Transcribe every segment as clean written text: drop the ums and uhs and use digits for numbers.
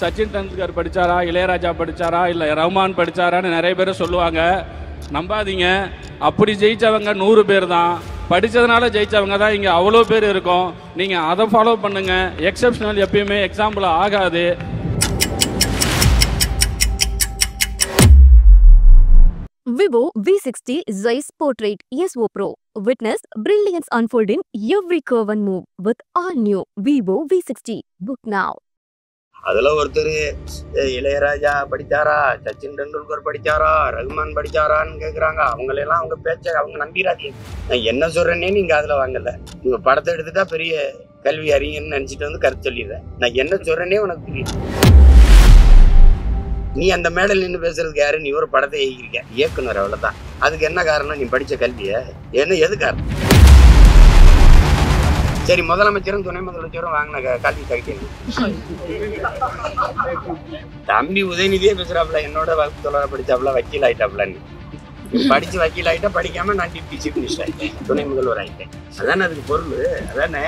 சச்சின் டெண்டுல்கர் படித்தாரா, இளையராஜா படித்தாரா, இல்லை ரஹ்மான் படித்தாரான்னு நிறைய பேர் சொல்லுவாங்க. நம்பாதீங்க. அப்படி ஜெயித்தவங்க 100 பேர் தான். படித்ததுனால ஜெயித்தவங்க தான் இங்கே அவ்வளோ பேர் இருக்கும். நீங்கள் அதை ஃபாலோ பண்ணுங்கள். எக்ஸப்ஷனல் எப்பயுமே எக்ஸாம்பிள் ஆகாது. Vivo V60 Zeiss Portrait ESO Pro. Witness brilliance unfold in every curve and move with all new Vivo V60. Book now. அதுல ஒருத்தர் இளையராஜா படிச்சாரா, சச்சின் டெண்டுல்கர் படிச்சாரா, ரஹ்மான் படிச்சாரான்னு கேக்குறாங்க. அவங்களெல்லாம் அவங்க பேச்ச அவங்க நம்பிடாதீங்க. நான் என்ன சொல்றேன்னே நீங்க அதுல வாங்கல. நீங்க படத்தை எடுத்துட்டா பெரிய கல்வி அறிஞர்னு நினைச்சிட்டு வந்து கருத்து சொல்லிடுறேன். நான் என்ன சொல்றேன்னே உனக்கு புரியுது. நீ அந்த மேடல் நின்று பேசுறதுக்கு யாரு? நீ ஒரு படத்தை இயக்கிருக்க, இயக்குனர், அவ்வளவுதான். அதுக்கு என்ன காரணம்? நீ படிச்ச கல்விய என்ன? எது காரணம்? சரி, முதலமைச்சரும் துணை முதலமைச்சரும் வாங்கின கல்வி தகுதி தம்பி உதயநிதியே பேசுறாப்புல, என்னோட வகுப்பு தொடர படிச்சாப்புல, வக்கீல் ஆயிட்டாப்புலன்னு. படிச்சு வக்கீல் ஆயிட்டா, படிக்காம நான் டிப்டி சீஃப் மினிஸ்டர் ஆயிட்டேன், துணை முதல்வர் ஆயிட்டேன். அதானே அதுக்கு பொருள். அதானே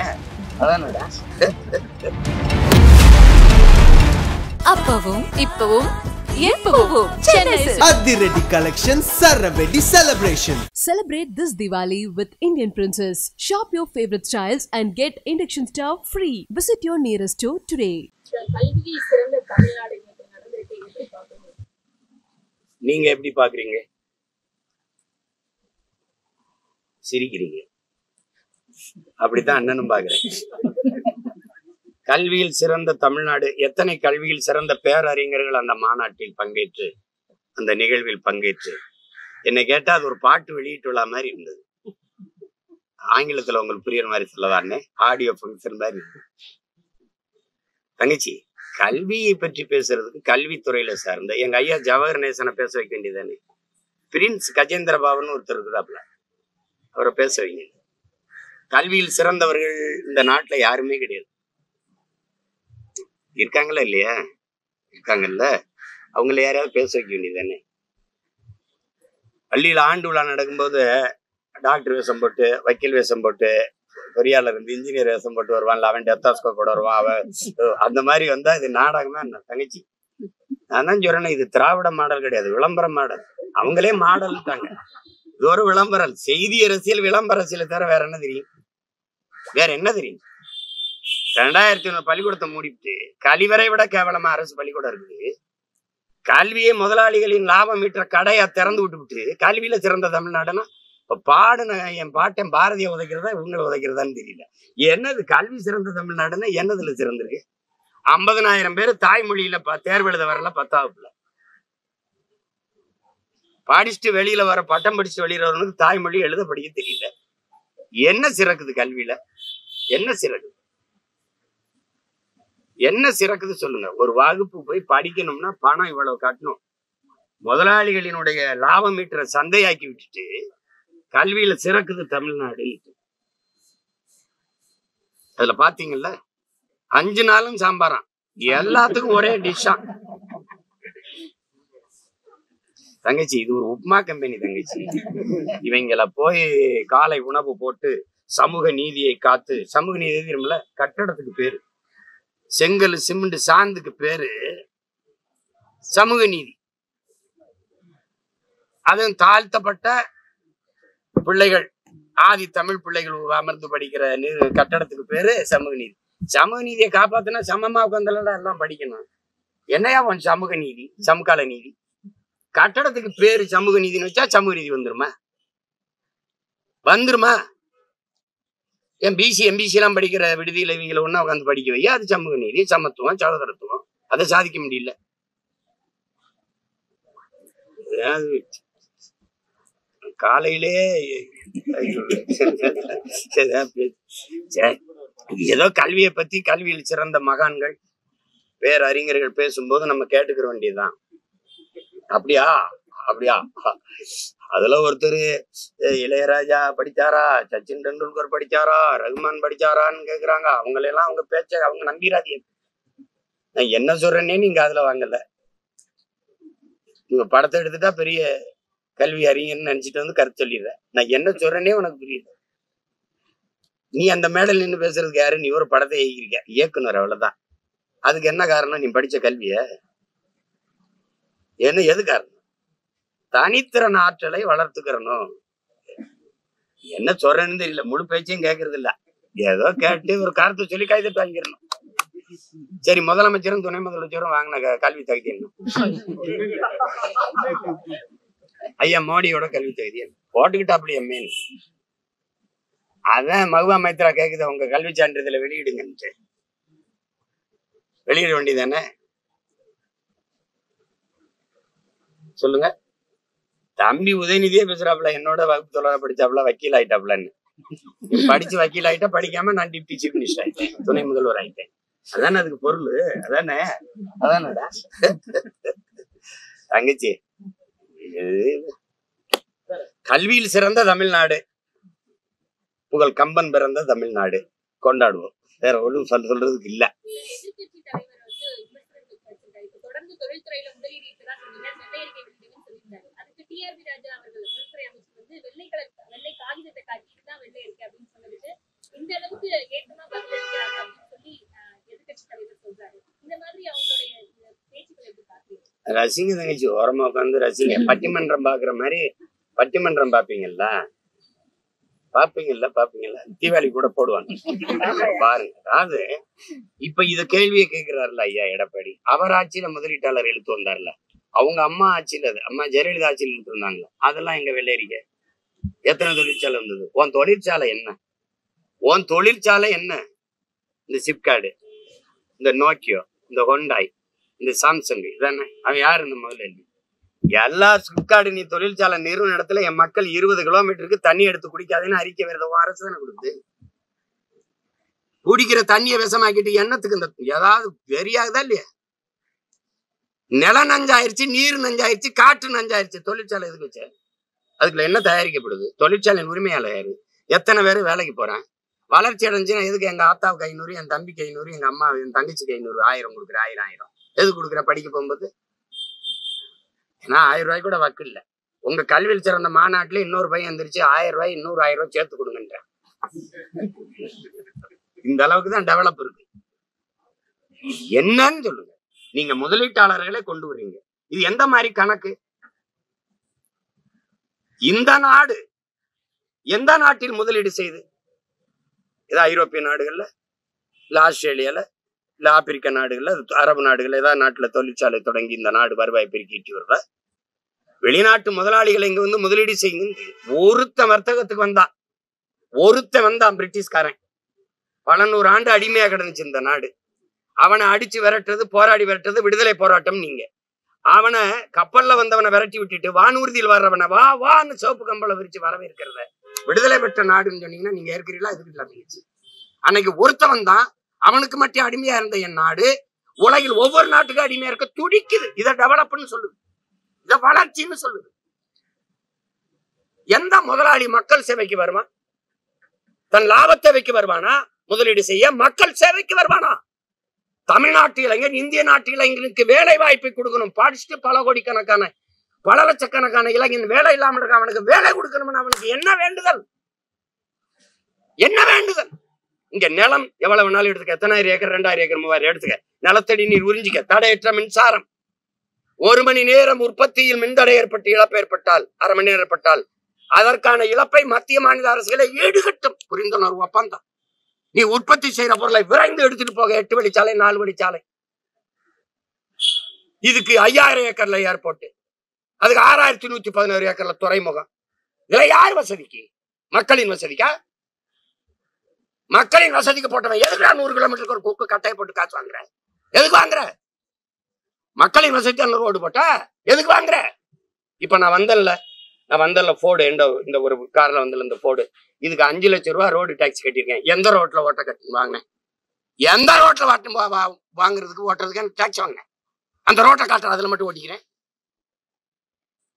அதானடா. அப்பவும் இப்பவும் எப்பவும் Adhiredi Collection Saravedi Celebration. Celebrate this Diwali with Indian Princess. Shop your favorite styles and get induction stove free. Visit your nearest store today. நீங்க எப்படி பாக்குறீங்க? சிரிக்கிறீங்க. அப்படித்தான் அண்ணனும் பாக்குறேன். கல்வியில் சிறந்த தமிழ்நாடு. எத்தனை கல்வியில் சிறந்த பேரறிஞர்கள் அந்த மாநாட்டில் பங்கேற்று, அந்த நிகழ்வில் பங்கேற்று. என்னை கேட்டா அது ஒரு பாட்டு வெளியிட்டுள்ள மாதிரி இருந்தது. ஆங்கிலத்துல உங்களுக்கு புரியுற மாதிரி சொல்லதானே, ஆடியோ ஃபங்க்ஷன் மாதிரி இருந்தது. தங்கச்சி, கல்வியை பற்றி பேசுறதுக்கு கல்வித்துறையில சார்ந்த எங்க ஐயா ஜவஹர் நேசனை பேச வைக்க வேண்டியதானே. பிரின்ஸ் கஜேந்திர பாபுன்னு ஒருத்தர் இருக்கிறாப்புல, அவரை பேச வைங்க. கல்வியில் சிறந்தவர்கள் இந்த நாட்டுல யாருமே கிடையாது. இருக்காங்களா இல்லையா? இருக்காங்கல்ல. அவங்கள யாரையாவது பேச வைக்க வேண்டியதானே. பள்ளியில ஆண்டு விழா நடக்கும்போது டாக்டர் வேஷம் போட்டு, வக்கீல் வேஷம் போட்டு, பொறியாளர் இருந்து இன்ஜினியர் வேஷம் போட்டு வருவான்ல, அவன் டெத்தாஸ்கோப்போட வருவான். அவன் அந்த மாதிரி வந்தா இது நாடகமா என்ன தங்கச்சி? நான் தான் சொல்றேன், இது திராவிட மாடல் கிடையாது, விளம்பர மாடல். அவங்களே மாடல்ட்டாங்க. இது ஒரு விளம்பரம். செய்தி அரசியல், விளம்பர அரசியலை தவிர வேற என்ன தெரியும்? வேற என்ன தெரியும்? 2000 பள்ளிக்கூடத்தை மூடிட்டு கழிவறை விட கேவலமா அரசு பள்ளிக்கூடம் இருக்குது. கல்வியை முதலாளிகளின் லாபம் ஈட்டுற கடையா திறந்து விட்டு கல்வியில சிறந்த தமிழ்நாடுன்னா இப்ப பாடுன என் பாட்டன் பாரதியை உதைக்கிறதா இவங்களை உதைக்கிறதான்னு தெரியல. என்னது கல்வி சிறந்த தமிழ்நாடுன்னா என்னதுல சிறந்திருக்கு? 50,000 பேர் தாய்மொழியில தேர்வு எழுத வரல 10ஆவதுல. படிச்சுட்டு வெளியில வர, பட்டம் படிச்சுட்டு வெளியில வரவனுக்கு தாய்மொழி எழுத படிக்க தெரியல. என்ன சிறக்குது கல்வியில? என்ன சிறக்குது? என்ன சிறக்குது சொல்லுங்க. ஒரு வகுப்பு போய் படிக்கணும்னா பணம் இவ்வளவு கட்டணும். முதலாளிகளினுடைய லாபம் ஈட்டுற சந்தையாக்கி விட்டுட்டு கல்வியில சிறக்குது தமிழ்நாடு. அதுல பாத்தீங்கல்ல, 5 நாளும் சாம்பாராம், எல்லாத்துக்கும் ஒரே டிஷ்ஷா. தங்கச்சி, இது ஒரு உப்மா கம்பெனி தங்கச்சி. இவங்கள போய் காலை உணவு போட்டு சமூக நீதியை காத்து, சமூக நீதி தெரியுமில்ல, கட்டடத்துக்கு பேரு செங்கல் சிமெண்ட் சாந்துக்கு பேரு சமூக நீதி. அதுவும் தாழ்த்தப்பட்ட பிள்ளைகள், ஆதி தமிழ் பிள்ளைகள் அமர்ந்து படிக்கிற கட்டடத்துக்கு பேரு சமூக நீதி. சமூக நீதியை காப்பாத்தினா சமமா உட்காந்துலாம் எல்லாம் படிக்கணும். என்னையா உன் சமூக நீதி? சமகால நீதி. கட்டடத்துக்கு பேரு சமூக நீதினு வச்சா சமூக நீதி வந்துருமா? வந்துருமா? என் பிசி எம்பிசி எல்லாம் படிக்கிற விடுதியில இவங்களை ஒன்னா உட்காந்து படிக்க வையா, அது சமூக நீதி, சமத்துவம், சகோதரத்துவம். அதை சாதிக்க முடியல. காலையிலே ஏதோ கல்வியை பத்தி, கல்வியில் சிறந்த மகான்கள், பேரறிஞர்கள் பேசும்போது நம்ம கேட்டுக்கிற வேண்டியதுதான். அப்படியா அப்படியா? அதுல ஒருத்தர் இளையராஜா படிச்சாரா, சச்சின் டெண்டுல்கர் படிச்சாரா, ரஹ்மான் படிச்சாரான்னு கேக்குறாங்க. அவங்களெல்லாம் அவங்க பேச்ச அவங்க நம்பிடாதீங்க. நான் என்ன சொல்றேன்னே நீங்க அதுல வாங்கல. நீங்க படத்தை எடுத்துட்டா பெரிய கல்வி அறிஞர்னு நினைச்சிட்டு வந்து கருத்து சொல்லிடுறேன். நான் என்ன சொல்றேன்னே உனக்கு புரியுது. நீ அந்த மேடல் நின்று பேசுறதுக்கு யாரு? நீ ஒரு படத்தை இயக்கிருக்க, இயக்குனர், அவ்வளவுதான். அதுக்கு என்ன காரணம்? நீ படிச்ச கல்விய என்ன? எது காரணம்? தனித்திறன் ஆற்றலை வளர்த்துக்கிறணும். என்ன சொல்றேன்னு தெரியல, முழு பேச்சையும் கேட்கறது இல்ல, ஏதோ கேட்டு ஒரு காரணத்தை சொல்லி கைதட்டு வாங்கிடணும். சரி, முதலமைச்சரும் துணை முதலமைச்சரும் வாங்கின கல்வி தகுதி என்ன? ஐயா மோடியோட கல்வி தகுதி என்ன? போட்டுக்கிட்டாப்டி எம்ஏன்னு. அதான் மகுவா மைத்ரா கேக்குது, உங்க கல்வி சான்றிதழை வெளியிடுங்கன்ட்டு. வெளியிட வேண்டியதானே? சொல்லுங்க. தம்பி உதயநிதியே பேசுறாப்புல, என்னோட வகுப்பு தொழில படிச்சாப்புல, வக்கீல் ஆயிட்டாப்புலன்னு. படிச்சு வக்கீல் ஆயிட்டா, படிக்காம நான் டிப்டி சீஃப் மினிஸ்டர் ஆயிட்டேன், துணை முதல்வர் ஆயிட்டேன். அதானே அதுக்கு பொருள். அதானே அதானடா தங்கச்சி. கல்வியில் சிறந்த தமிழ்நாடு, புகழ் கம்பன் பிறந்த தமிழ்நாடு கொண்டாடுவோம். வேற ஒன்றும் சொல்றதுக்கு இல்ல. ரசிங்க தங்கச்சி, ஓரமா உட்காந்து ரசிங்க. பட்டிமன்றம் பாக்குற மாதிரி பட்டிமன்றம் பாப்பீங்கல்ல, தீபாவளி கூட போடுவாங்க பாருங்க. அதாவது இப்ப இத கேள்வியை கேட்கிறாருல ஐயா எடப்பாடி, அவர் ஆட்சியில முதலீட்டாளர் இழுத்து வந்தார்ல, அவங்க அம்மா ஆட்சியில, அம்மா ஜெயலலிதா ஆட்சியில் இழுத்து வந்தாங்களா, அதெல்லாம் எங்க வெள்ளேரிக்க எத்தனை தொழிற்சாலை வந்தது? உன் தொழிற்சாலை என்ன? உன் தொழிற்சாலை என்ன? இந்த சிப்கார்டு, இந்த நோக்கியோ, இந்த ஹோண்டாய், இந்த சாம்சங், இதானே? அவன் யாரு இந்த முதல்ல? எல்லா சிப்கார்டு நீ தொழிற்சாலை நிறுவன இடத்துல என் மக்கள் 20 கிலோமீட்டருக்கு தண்ணி எடுத்து குடிக்காதுன்னு அறிக்கை வருது. அரசு தானே கொடுத்து குடிக்கிற தண்ணியை விஷமாக்கிட்டு எண்ணத்துக்கு இந்த ஏதாவது வெறியாகுதா இல்லையா? நிலம் நஞ்சாயிருச்சு, நீர் நஞ்சாயிருச்சு, காற்று நஞ்சாயிருச்சு. தொழிற்சாலை எதுக்கு வச்ச? அதுக்குள்ள என்ன தயாரிக்கப்படுது? தொழிற்சாலையின் உரிமையாளர் யாரு? எத்தனை பேர் வேலைக்கு போறான்? வளர்ச்சி அடைஞ்சுன்னா எதுக்கு எங்க ஆத்தாவுக்கு 500, என் தம்பிக்கு 500, எங்க அம்மா என் தங்கச்சிக்கு 500, 1000 கொடுக்குற, 1000 எது கொடுக்குற? படிக்க போகும்போது ஏன்னா 1000 ரூபாய் கூட வக்கு இல்ல. உங்க கல்வியில் சிறந்த மாநாட்டுல இன்னொரு பையன் வந்துருச்சு, 1000 ரூபாய், இன்னொரு 1000 ரூபாய் சேர்த்து கொடுங்கன்ற. இந்த அளவுக்கு தான் டெவலப் இருக்கு. என்னன்னு சொல்லுங்க. நீங்க முதலீட்டாளர்களை கொண்டு வர்றீங்க, இது எந்த மாதிரி கணக்கு? இந்த நாடு எந்த நாட்டில் முதலீடு செய்து? ஏதோ ஐரோப்பிய நாடுகள்ல, இல்ல ஆஸ்திரேலியால, இல்ல ஆப்பிரிக்க நாடுகள்ல, அரபு நாடுகள்ல, ஏதாவது நாட்டுல தொழிற்சாலை தொடங்கி இந்த நாடு வருவாய் பெருக்கிட்டு வருவ. வெளிநாட்டு முதலாளிகளை இங்க வந்து முதலீடு செய்யுங்க. ஒருத்த வர்த்தகத்துக்கு வந்தான் பிரிட்டிஷ்காரன். பல 100 ஆண்டு அடிமையா கிடந்துச்சு இந்த நாடு. அவனை அடிச்சு விரட்டுறது, போராடி விரட்டுறது விடுதலை போராட்டம். நீங்க அவனை கப்பல்ல வந்தவனை விரட்டி விட்டுட்டு வானூர்தியில் வர்றவனை வா வான்னு சிவப்பு கம்பளை விரிச்சு வரவேற்கிறத விடுதலை பெற்ற நாடுன்னு சொன்னீங்கன்னா நீங்க ஏற்கிறீங்களா? எதுக்கு இல்லாம அன்னைக்கு ஒருத்தவன் தான் அவனுக்கு மட்டும் அடிமையா இருந்த என் நாடு உலகில் ஒவ்வொரு நாட்டுக்கும் அடிமையா இருக்க துடிக்குது. இதை டெவலப்னு சொல்லுது, இதை வளர்ச்சின்னு சொல்லுது. எந்த முதலாளி மக்கள் சேவைக்கு வருவான்? தன் லாபத்தை வைக்க வருவானா? முதலீடு செய்ய மக்கள் சேவைக்கு வருவானா? தமிழ்நாட்டு இளைஞர், இந்திய நாட்டு இளைஞர்களுக்கு வேலை வாய்ப்பை கொடுக்கணும். படிச்சுட்டு பல கோடிக்கணக்கான, பல லட்சக்கணக்கான இளைஞன் வேலை இல்லாமல் இருக்க, அவனுக்கு வேலை கொடுக்கணும்னு அவனுக்கு என்ன வேண்டுதல்? என்ன வேண்டுதல்? இங்க நிலம் எவ்வளவு வேணாலும் எடுத்துக்க, எத்தனாயிரம் ஏக்கர், 2000 ஏக்கர், 3000 எடுத்துக்க. நிலத்தடி நீர் உறிஞ்சிக்க, தடையற்ற மின்சாரம். 1 மணி நேரம் உற்பத்தியில் மின்தடை ஏற்பட்டு இழப்பு ஏற்பட்டால், 1/2 மணி நேரம் ஏற்பட்டால் அதற்கான இழப்பை மத்திய மாநில அரசுகளை ஈடுகட்டும் புரிந்துணர்வு ஒப்பந்தம். நீ உற்பத்தி செய்யற பொருளை விரைந்து எடுத்துட்டு போக 8 வழிச்சாலை, 4 வழிச்சாலை. இதுக்கு 5000 ஏக்கர்ல ஏர்போர்ட், அதுக்கு 6111 ஏக்கர்ல துறைமுகம். இதுல யார் வசதிக்கு? மக்களின் வசதிக்கா? மக்களின் வசதிக்கு போட்டவன் எதுக்குடா 100 கிலோமீட்டருக்கு ஒரு குக்கு கட்டையை போட்டு காசு வாங்குற? எதுக்கு வாங்குற? மக்களின் வசதி ரோடு போட்டா எதுக்கு வாங்குற? இப்ப நான் வந்தேன்ல ஃபோர்டு, இந்த ஒரு கார்ல வந்தல இந்த ஃபோர்டு, இதுக்கு 5 லட்சம் ரூபாய் ரோடு டாக்ஸ் கட்டியிருக்கேன். எந்த ரோட்ல ஓட்ட கட்டி வாங்கினேன்? எந்த ரோட்ல வாங்குறதுக்கு ஓட்டுறதுக்கு டாக்ஸ் வாங்கினேன்? அந்த ரோட்டை காட்டுறேன், அதுல மட்டும் ஓட்டிக்கிறேன்.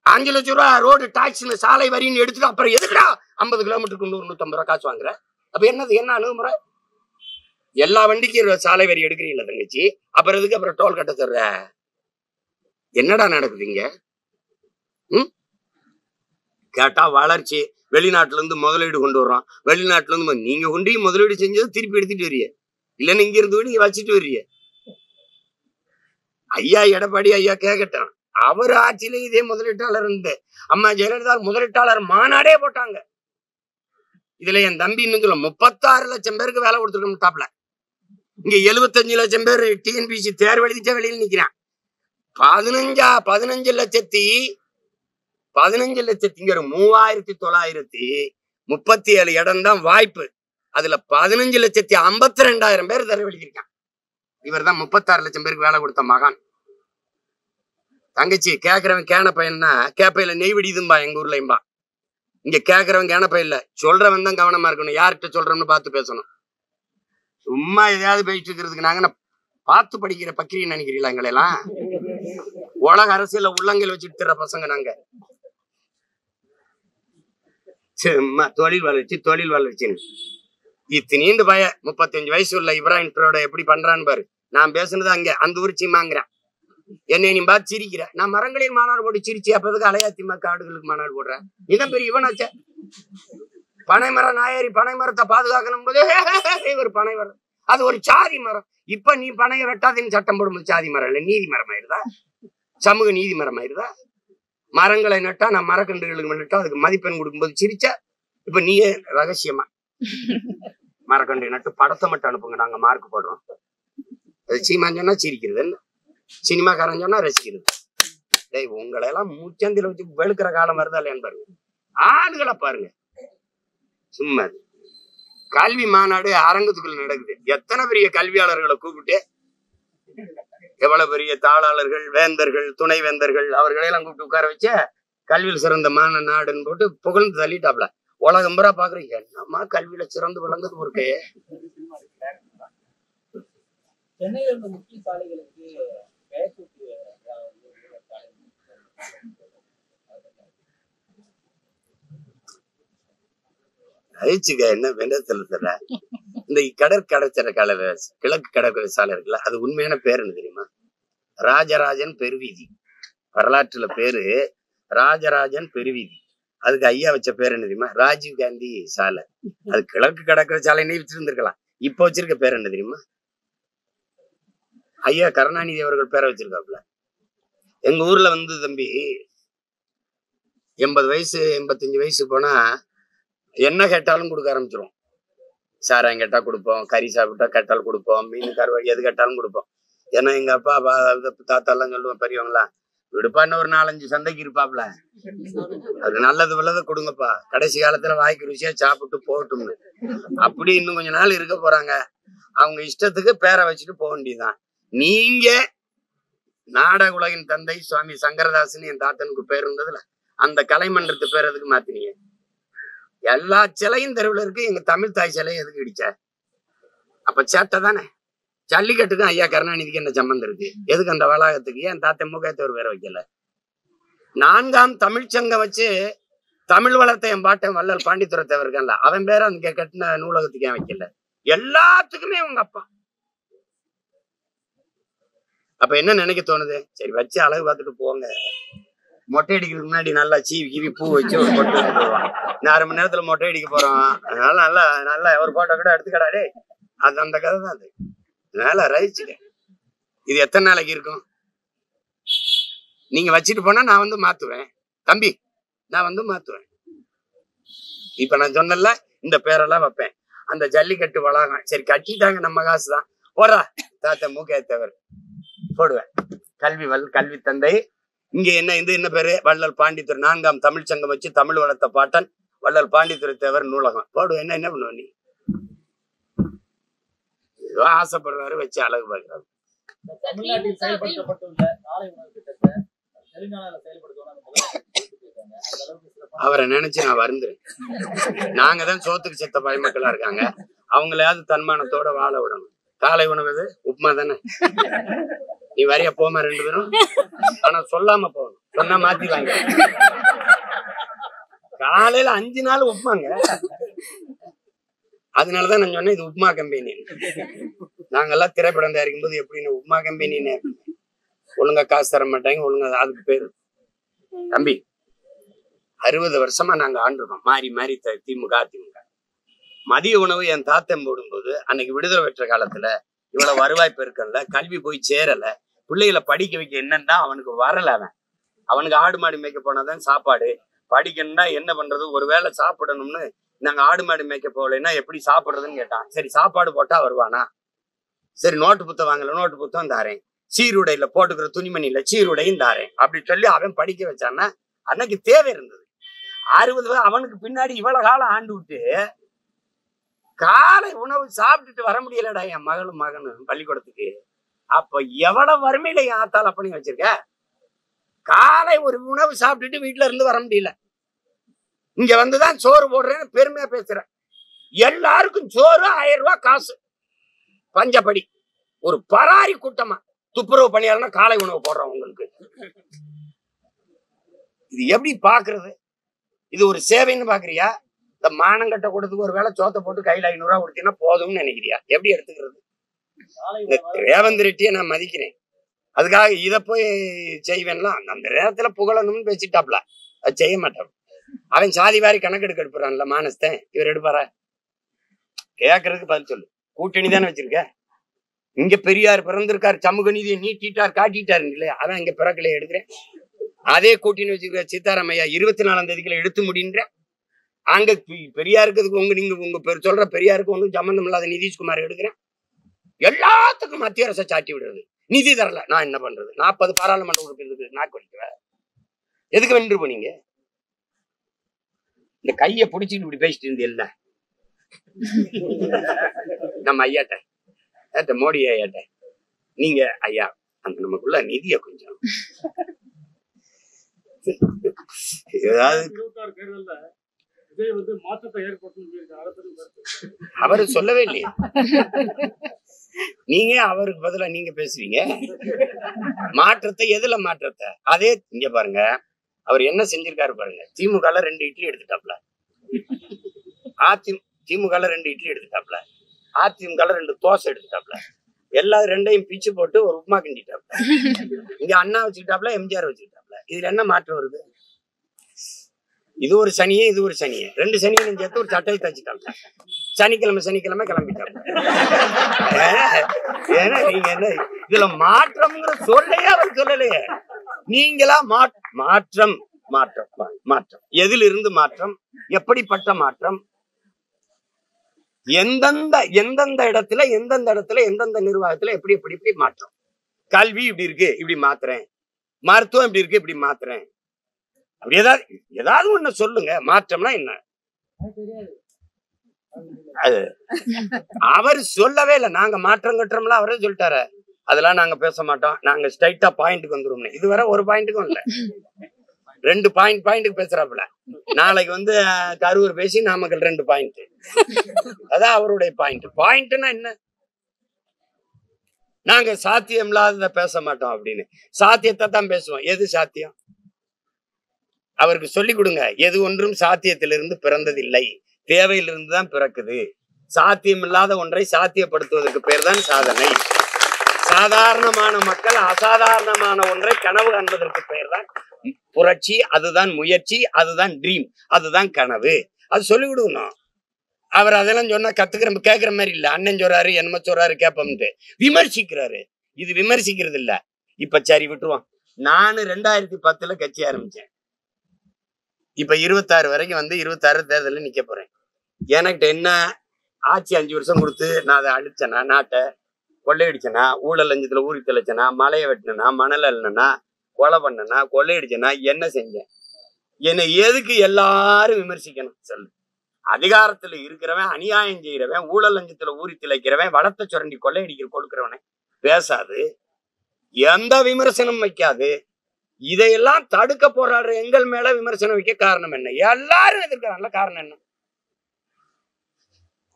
5 லட்சம் ரூபாய் ரோடு டாக்ஸ் சாலை வரின்னு எடுத்துட்டு அப்புறம் எதுக்குடா 50 கிலோமீட்டருக்கு 100-150 ரூபாய் காசு வாங்குற? அப்ப என்ன அணுகுமுறை? எல்லா வண்டிக்கும் சாலை வரி எடுக்கிறீங்களா தங்கச்சி? அப்புறம் எதுக்கு அப்புறம் டோல் கட்ட தர்ற? என்னடா நடக்குதுங்க? கேட்டா வளர்ச்சி, வெளிநாட்டுல இருந்து முதலீடு கொண்டு வர்றோம். வெளிநாட்டுல இருந்து நீங்க கொண்டு முதலீடு செஞ்சது திருப்பி எடுத்துட்டு வர்றீங்க, இல்லைன்னு இங்க இருந்து நீங்க வச்சுட்டு வர்றீங்க. ஐயா எடப்பாடி ஐயா கேட்கட்டும். அவர் ஆட்சியில இதே முதலீட்டாளர் இருந்து அம்மா ஜெயலலிதா முதலீட்டாளர் மாநாடே போட்டாங்க. இதுல என் தம்பி இன்னும் சொல்ல 36 லட்சம் பேருக்கு வேலை கொடுத்துருக்கோம் டாப்ல. இங்க 75 லட்சம் பேர் டிஎன்பிசி தேர்வு எழுதிட்டா வெளியில் நிக்கிறான். 15 லட்சத்தி இங்க ஒரு 3937 இடம் தான் வாய்ப்பு. அதுல 15,52,000 பேர் தேர்வு எழுதியிருக்கான். இவர் தான் 36 லட்சம் பேருக்கு வேலை கொடுத்த மகான். தங்கச்சி கேக்குறவன் கேன பையன்னா கேப்பையில நெய் விடிதும்பா எங்க ஊர்லயும்பா. இங்க கேக்குறவன் கேன பையில சொல்றவன் தான் கவனமா இருக்கணும். யார்கிட்ட சொல்றோம்னு பார்த்து பேசணும். சும்மா எதையாவது பேசிட்டு இருக்கிறதுக்கு நாங்க பார்த்து படிக்கிற பக்கிரின்னு நினைக்கிறீங்களா? எங்களெல்லாம் உலக அரசியல உள்ளங்கள் வச்சுட்டு தர்ற பசங்க நாங்க. சும்மா தொழில் வளர்ச்சின்னு இத்தனீண்டு பய 35 வயசு உள்ள இப்ராஹிம் ட்ரோட எப்படி பண்றான்னு பாரு. நான் பேசுனது அங்க அந்த ஊர் சீமாங்கிறேன். என்னை நீ பார்த்து சிரிக்கிற. நான் மரங்களில் மாநாடு போட்டு சிரிச்சு அப்பதுக்கு அலையாத்திமா காடுகளுக்கு மாநாடு போடுறேன். இதான் பெரிய இவனாச்ச. பனைமரம் நாயேறி பனை மரத்தை பாதுகாக்கணும் போது ஒரு பனை மரம் அது ஒரு சாதி மரம். இப்ப நீ பனையை வெட்டாதுன்னு சட்டம் போடும்போது சாதி மரம் இல்ல நீதி மரம் ஆயிருதா? சமூக நீதி மரம் ஆயிருதா? மரங்களை நட்டா நான் மரக்கன்றுகளுக்கு நட்டா அதுக்கு மதிப்பெண் கொடுக்கும்போது சிரிச்சா. இப்ப நீயே ரகசியமா மரக்கன்று நட்டு படத்தை மட்டும் அனுப்புங்க, நாங்க மார்க் போடுறோம். அது சீமான் சொன்னா சிரிக்கிறது என்ன, சினிமாக்காரன் சொன்னா ரசிக்கிறது. டேய் உங்களை எல்லாம் முச்சந்தில வச்சு வெளுக்கிற காலம் வருதா இல்லையான்னு பாருங்க. ஆளுகளை பாருங்க. சும்மா கல்வி மாநாடு அரங்கத்துக்குள்ள நடக்குது. எத்தனை பெரிய கல்வியாளர்களை கூப்பிட்டு எவ்வளவு பெரிய தாளாளர்கள், வேந்தர்கள், துணை வேந்தர்கள் அவர்களையெல்லாம் கூப்பிட்டு உட்கார வச்ச கல்வியில் சிறந்த நாடுன்னு போட்டு புகழ்ந்து தள்ளிட்டாப்ல. உலகம் பூரா பாக்குறீங்க என்னம்மா கல்வியில சிறந்து விளங்குது ஒரு கையே. சென்னையில இருந்த முக்கிய சாலைகளுக்கு அழிச்சுக்க என்ன வெண்டத்துல தர இந்த கடற்கடற்கரை கிழக்கு கடற்கரை சாலை இருக்குல்ல, அது உண்மையான பேர் என்ன தெரியுமா? ராஜராஜன் பெருவீதி. வரலாற்றுல பேரு ராஜராஜன் பெருவீதி. அதுக்கு ஐயா வச்ச பேர் என்ன தெரியுமா? ராஜீவ் காந்தி சாலை. அது கிழக்கு கடற்கரை சாலைன்னே வச்சிருந்திருக்கலாம். இப்ப வச்சிருக்க பேர் என்ன தெரியுமா? ஐயா கருணாநிதி அவர்கள் பேரை வச்சிருக்காப்புல. எங்க ஊர்ல வந்து தம்பி 80 வயசு 85 வயசு போனா என்ன கேட்டாலும் கொடுக்க ஆரம்பிச்சிரும். சாராயம் கேட்டா கொடுப்போம், கறி சாப்பிட்டா கேட்டாலும் கொடுப்போம், மீன் கருவாடி எது கேட்டாலும் கொடுப்போம். ஏன்னா எங்க அப்பா தாத்தா எல்லாம் சொல்லுவோம் பெரியவங்களா விடுப்பான்னு ஒரு 4-5 சந்தைக்கு இருப்பாப்ல. அது நல்லது உள்ளதை கொடுங்கப்பா, கடைசி காலத்துல வாய்க்கு ருசியா சாப்பிட்டு போகட்டும்னு. அப்படி இன்னும் கொஞ்ச நாள் இருக்க போறாங்க. அவங்க இஷ்டத்துக்கு பேரை வச்சுட்டு போக வேண்டியதுதான். நீங்க நாடக உலகின் தந்தை சுவாமி சங்கரதாசன் என் தாத்தனுக்கு பேர் இருந்ததுல அந்த கலைமன்றத்து பேர் எதுக்கு மாத்தினீங்க? எல்லா சிலையும் தெருவில் இருக்கு, எங்க தமிழ் தாய் சிலையை எதுக்கு இடிச்ச? அப்ப சேட்டை தானே. ஜல்லிக்கட்டுக்கும் ஐயா கருணாநிதிக்கு என்ன சம்பந்தம் இருக்கு? எதுக்கு அந்த வளாகத்துக்கு ஏன் தாத்த முகத்தவர் பேரை வைக்கல? 4ஆம் தமிழ்ச்சங்கம் வச்சு தமிழ் வளர்த்த என் பாட்டன் வள்ளல் பாண்டித்துரை தேவர் இருக்கான்ல, அவன் பேரை அங்க கட்டின நூலகத்துக்கு ஏன் வைக்கல? எல்லாத்துக்குமே உங்க அப்பா. அப்ப என்ன நினைக்க தோணுது? சரி வச்சு அழகு பார்த்துட்டு போங்க. மொட்டை அடிக்கிறதுக்கு முன்னாடி நல்லா சீவி பூ வச்சு ஒரு மொட்டை எடுத்து போவான். 1/2 மணி நேரத்துல மொட்டை அடிக்க போறோம். அதனால நல்லா நல்லா ஒரு போட்டோ கூட எடுத்துக்கடாடே. அது அந்த கதை தான். அது அதனால ரசிச்சுக்க. இது எத்தனை நாளைக்கு இருக்கும்? நீங்க வச்சுட்டு போனா நான் வந்து மாத்துவேன் தம்பி, நான் வந்து மாத்துவேன். இப்ப நான் சொன்னல இந்த பேரெல்லாம் வைப்பேன். அந்த ஜல்லிக்கட்டு வளாகம் சரி கட்டிட்டாங்க, நம்ம காசுதான் போடுறா தாத்த மூக்கேத்தவர் போடுவேன். கல்வி தந்தை இங்க என்ன பேரு? வள்ளல் பாண்டித்துரை. 4ஆம் தமிழ்ச்சங்கம் வச்சு தமிழ் வளர்த்த பாட்டன் வள்ளல் பாண்டித்துரை தேவர் நூலகம் போடுவேன். என்ன பண்ணுவ நீ? ஏதோ ஆசைப்படுறாரு வச்சு அழகு பார்க்கிறாரு. தமிழ்நாட்டில் செயல்படுத்தப்பட்டுள்ள காலை உணவு திட்டத்தை தெலுங்கானால அவரை நினைச்சு நான் வருந்துறேன். நாங்க தான் சோத்துக்கு செத்த பயமக்களா இருக்காங்க. அவங்களையாவது தன்மானத்தோட வாழ விடணும். காலை உணவு உப்புமா தானே. நீ வரைய போமா 2 பேரும். ஆனா சொல்லாம போகணும், சொன்னா மாத்திவாங்க. காலையில 5 நாள் உப்புமாங்க. அதனாலதான் நான் சொன்னேன் இது உப்புமா கம்பெனி. நாங்கெல்லாம் திரைப்படம் தயாரிக்கும் போது எப்படின்னு உப்புமா கம்பெனின்னு ஒழுங்கா காசு தர மாட்டாங்க. ஒழுங்கா அதுக்கு பேரு தம்பி 60 வருஷமா நாங்க ஆண்டுருக்கோம். மாறி மாறி திமுக மதிய உணவு என் தாத்தன் போடும்போது அன்னைக்கு விடுதலை பெற்ற காலத்துல இவ்வளவு வருவாய் பெருக்கல்ல, கல்வி போய் சேரல, பிள்ளைகளை படிக்க வைக்க என்னன்னா அவனுக்கு வரல. அவனுக்கு ஆடு மாடு மேய்க்க போனாதான் சாப்பாடு. படிக்கணும்னா என்ன பண்றது, ஒருவேளை சாப்பிடணும்னு நாங்க ஆடு மாடு மேய்க்க போகலைன்னா எப்படி சாப்பிடுறதுன்னு கேட்டான். சரி சாப்பாடு போட்டா வருவானா, சரி நோட்டு புத்தகம் வாங்கல, நோட்டு புத்தகம் தாரேன், சீருடையில போட்டுக்கிற துணிமணியில சீருடையும் தாரேன் அப்படி சொல்லி அவன் படிக்க வச்சான்னா அன்னைக்கு தேவை இருந்தது. 60 அவனுக்கு பின்னாடி இவ்வளவு காலம் ஆண்டு விட்டு காலை உணவு சாப்பிட்டுட்டு வர முடியலடா என் மகனும் பள்ளிக்கூடத்துக்கு. அப்ப எவ்வளவு வறுமையில என் ஆத்தால பண்ணி வச்சிருக்க. காலை ஒரு உணவு சாப்பிட்டுட்டு வீட்டுல இருந்து வர முடியல, இங்க வந்துதான் சோறு போடுறேன்னு பெருமையா பேசுறேன். எல்லாருக்கும் சோறு 1000 ரூபாய் காசு, பஞ்சப்படி, ஒரு பராரி கூட்டமா துப்புரவு பணியாளர்னா காலை உணவு போடுறோம் உங்களுக்கு. இது எப்படி பாக்குறது? இது ஒரு சேவைன்னு பாக்குறியா? இந்த மானங்கட்ட கூடத்துக்கு ஒரு வேளை சோத்தை போட்டு கையில 500 ரூபாய் கொடுத்தீங்கன்னா போதும்னு நினைக்கிறியா? எப்படி எடுத்துக்கிறது? இந்த ரேவந்த் ரெட்டியை நான் மதிக்கிறேன், அதுக்காக இதை போய் செய்வேன்லாம் அந்த நேரத்துல புகழணும்னு வச்சுட்டாப்ல, அது செய்ய மாட்டான். அவன் சாதி வாரி கணக்கெடுக்க எடுப்புறான்ல மானஸ்தன், இவர் எடுப்பாரா? கேட்கறதுக்கு பதில் சொல்லு. கூட்டணி தானே வச்சிருக்க. இங்க பெரியார் பிறந்திருக்காரு, சமூக நீதியை நீட்டிட்டார் காட்டிட்டாரு இல்லையா? அதான் இங்க பிறக்கலையே எடுக்கிறேன். அதே கூட்டணி வச்சிருக்க சீதாராமையா 24ஆம் தேதிக்குள்ள எடுத்து முடின்ற. அங்க பெரியாருக்கு நீங்க சொல்ற பெரியாருக்கு ஒன்றும் சம்பந்தம் இல்லாத நிதிஷ்குமார் எடுக்கிறேன். எல்லாத்துக்கும் மத்திய அரசை சாட்டி விடுறது. நிதி தரல, நான் என்ன பண்றது? 40 பாராளுமன்ற உறுப்பினருக்கு நாக்கு வலிக்குவேன். எதுக்கு வென்று போனீங்க? இந்த கையை பிடிச்சிட்டு இப்படி பேசிட்டு இருந்தீல்ல நம்ம ஐயாட்ட மோடி ஐயாட்ட, நீங்க ஐயா அந்த நமக்குள்ள நிதிய கொஞ்சம் ஏதாவது அவரு சொல்லவே இல்லையா? நீங்க அவருக்கு பதிலா நீங்க பேசுவீங்க. மாற்றத்தை எதுல மாற்றத்தை? அதே இங்க பாருங்க, அவர் என்ன செஞ்சிருக்காரு பாருங்க. திமுகல 2 இட்லி எடுத்துட்டாப்ல, திமுகல 2 இட்லி எடுத்துட்டாப்ல, அதிமுகல 2 தோசை எடுத்துட்டாப்ல, எல்லா 2ஐயும் பிச்சு போட்டு ஒரு உப்புமா கிண்டிட்டாப்ல. இங்க அண்ணா வச்சுக்கிட்டாப்ல, எம்ஜிஆர் வச்சுக்கிட்டாப்ல. இதுல என்ன மாற்றம் வருது? இது ஒரு சனியே, இது ஒரு சனியே, 2 சனியும் சேர்த்து ஒரு சட்டையை தச்சுட்டாப்ல. சனிக்கிழமை கிளம்பிட்டாப்ல. ஏன்னா நீங்க என்ன இதுல மாற்றம்ங்கிற சொல்லையே அவர் சொல்லலையே. நீங்களா மாற்றம் மாற்றம் மாற்றம் எதில் இருந்து மாற்றம், எப்படிப்பட்ட மாற்றம், எந்தெந்த இடத்துல எந்தெந்த நிர்வாகத்துல எப்படி மாற்றம். கல்வி இப்படி இருக்கு இப்படி மாத்துறேன், மருத்துவம் இப்படி இருக்கு இப்படி மாத்துறேன். அப்படி ஏதாவது ஒண்ணு சொல்லுங்க. மாற்றம்னா என்ன? அது அவர் சொல்லவே இல்லை. நாங்க மாற்றம் கட்டுறோம்ல அவரே சொல்லிட்டாரு. அதெல்லாம் நாங்க பேச மாட்டோம், நாங்க ஸ்ட்ரைட்டா பாயிண்ட்டுக்கு வந்துருவோம்னு. இதுவரை ஒரு பாயிண்ட்டுக்கும் இல்ல, 2 பாயிண்ட்டுக்கு பேசுறாப்புல. நாளைக்கு கரூர் பேசி நாமக்கல் 2 பாயிண்ட். அதான் அவருடைய பாயிண்ட்னா என்ன? நாங்க சாத்தியம் இல்லாதத பேச மாட்டோம் அப்படின்னு. சாத்தியத்தை தான் பேசுவோம். எது சாத்தியம்? அவருக்கு சொல்லிக் கொடுங்க. எது ஒன்றும் சாத்தியத்திலிருந்து பிறந்ததில்லை, தேவையிலிருந்து தான் பிறக்குது. சாத்தியம் இல்லாத ஒன்றை சாத்தியப்படுத்துவதற்கு பேர் தான் சாதனை. சாதாரணமான மக்கள் அசாதாரணமான ஒன்றை கனவு காண்பதற்கு பெயர் தான் புரட்சி. அதுதான் முயற்சி, அதுதான் ட்ரீம், அதுதான் கனவு. அது சொல்லிக் கொடுக்கணும். அவர் அதெல்லாம் சொன்னா கேட்கிற மாதிரி இல்ல. அண்ணன் சொல்றாரு, என்னமோ சொல்றாரு, கேட்போம்ட்டு விமர்சிக்கிறாரு. இது விமர்சிக்கிறது இல்ல. இப்ப சரி விட்டுருவான். நானு 2010 கட்சி ஆரம்பிச்சேன். இப்ப 26 வரைக்கும் 26 தேர்தலில் நிக்க போறேன். எனக்கிட்ட என்ன ஆட்சி 5 வருஷம் கொடுத்து நான் அதை அழிச்சேனா, நாட்டை கொள்ளையடிச்சனா, ஊழல் லஞ்சத்துல ஊறி தெளிச்சனா, மலையை வெட்டினா, மணல் அள்ளனா, கொலை பண்ணனா, கொள்ளையடிச்சனா, என்ன செஞ்சேன்? என்னை எதுக்கு எல்லாரும் விமர்சிக்கணும் சொல்லு? அதிகாரத்துல இருக்கிறவன், அநியாயம் செய்யறவன், ஊழல் லஞ்சத்துல ஊறி திளைக்கிறவன், வளத்தை சுரண்டி கொள்ளையடிக்கிற கொடுக்கிறவனை பேசாது, எந்த விமர்சனம் வைக்காது. இதையெல்லாம் தடுக்க போராடுற எங்கள் மேல விமர்சனம் வைக்க காரணம் என்ன? எல்லாரும் எதிர்க்கிறாங்கல்ல, காரணம் என்ன?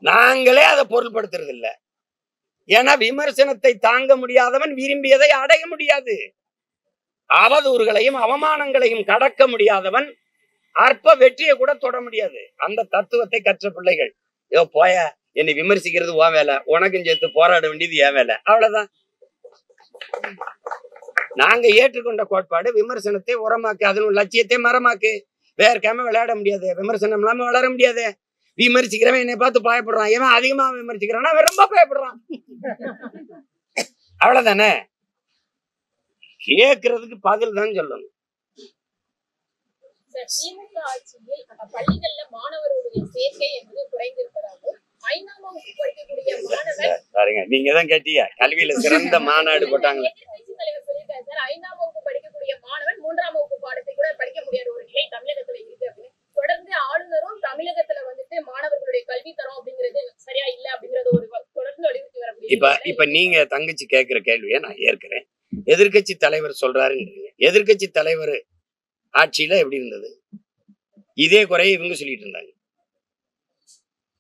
நாங்களே அதை பொருள்படுத்துறது இல்லை. ஏன்னா விமர்சனத்தை தாங்க முடியாதவன் விரும்பியதை அடைய முடியாது. அவதூறுகளையும் அவமானங்களையும் கடக்க முடியாதவன் அற்ப வெற்றியை கூட தொட முடியாது. அந்த தத்துவத்தை கற்ற பிள்ளைகள், போய என்னை விமர்சிக்கிறது உன் வேலை, உனக்கும் சேர்த்து போராட வேண்டியது என் வேலை, அவ்வளவுதான். நாங்க ஏற்றுக்கொண்ட கோட்பாடு விமர்சனத்தை உரமாக்கு, அதன் லட்சியத்தை மரமாக்கு. வேர்க்காம விளையாட முடியாது, விமர்சனம் இல்லாம வளர முடியாது. விமர்சிக்கிறவன் என்னை பார்த்து பயப்படுறான், ஏன் அதிகமா விமர்சிக்கிறான், அவன் ரொம்ப பயப்படுறான். அவ்வளவுதானே. கேட்கறதுக்கு பதில் தான் சொல்லணும். திமுக ஆட்சியில் பள்ளிகள்ல மாணவர்களுடைய சேர்க்கை என்பது குறைந்திருப்பதாகவும் 5ஆம் வகுப்பு படிக்கக்கூடிய மாணவர் பாருங்க, நீங்க தான் கேட்டீங்க கல்வியில சிறந்த மாநாடு போட்டாங்களே. எதிர்க்கட்சி தலைவர் சொல்லியிருக்காரு சார், 5ஆம் வகுப்பு படிக்கக்கூடிய மாணவன் 3ஆம் வகுப்பு பாடத்தை கூட படிக்க முடியாத ஒரு நிலை தமிழகத்துல இருக்கு அப்படின்னு. தொடர்ந்து ஆளுநரும் தமிழகத்துல வந்துட்டு மாணவர்களுடைய கல்வி தரம் அப்படிங்கிறது சரியா இல்ல அப்படிங்கறது ஒரு தொடர்ந்து வலியுறுத்தி வரக்கூடிய. இப்ப நீங்க தங்கச்சி கேட்கிற கேள்வியை நான் ஏற்கிறேன். எதிர்க்கட்சி தலைவர் சொல்றாருன்றீங்க. எதிர்க்கட்சி தலைவர் ஆட்சியில எப்படி இருந்தது? இதே குறைய இவங்க சொல்லிட்டு இருந்தாங்க.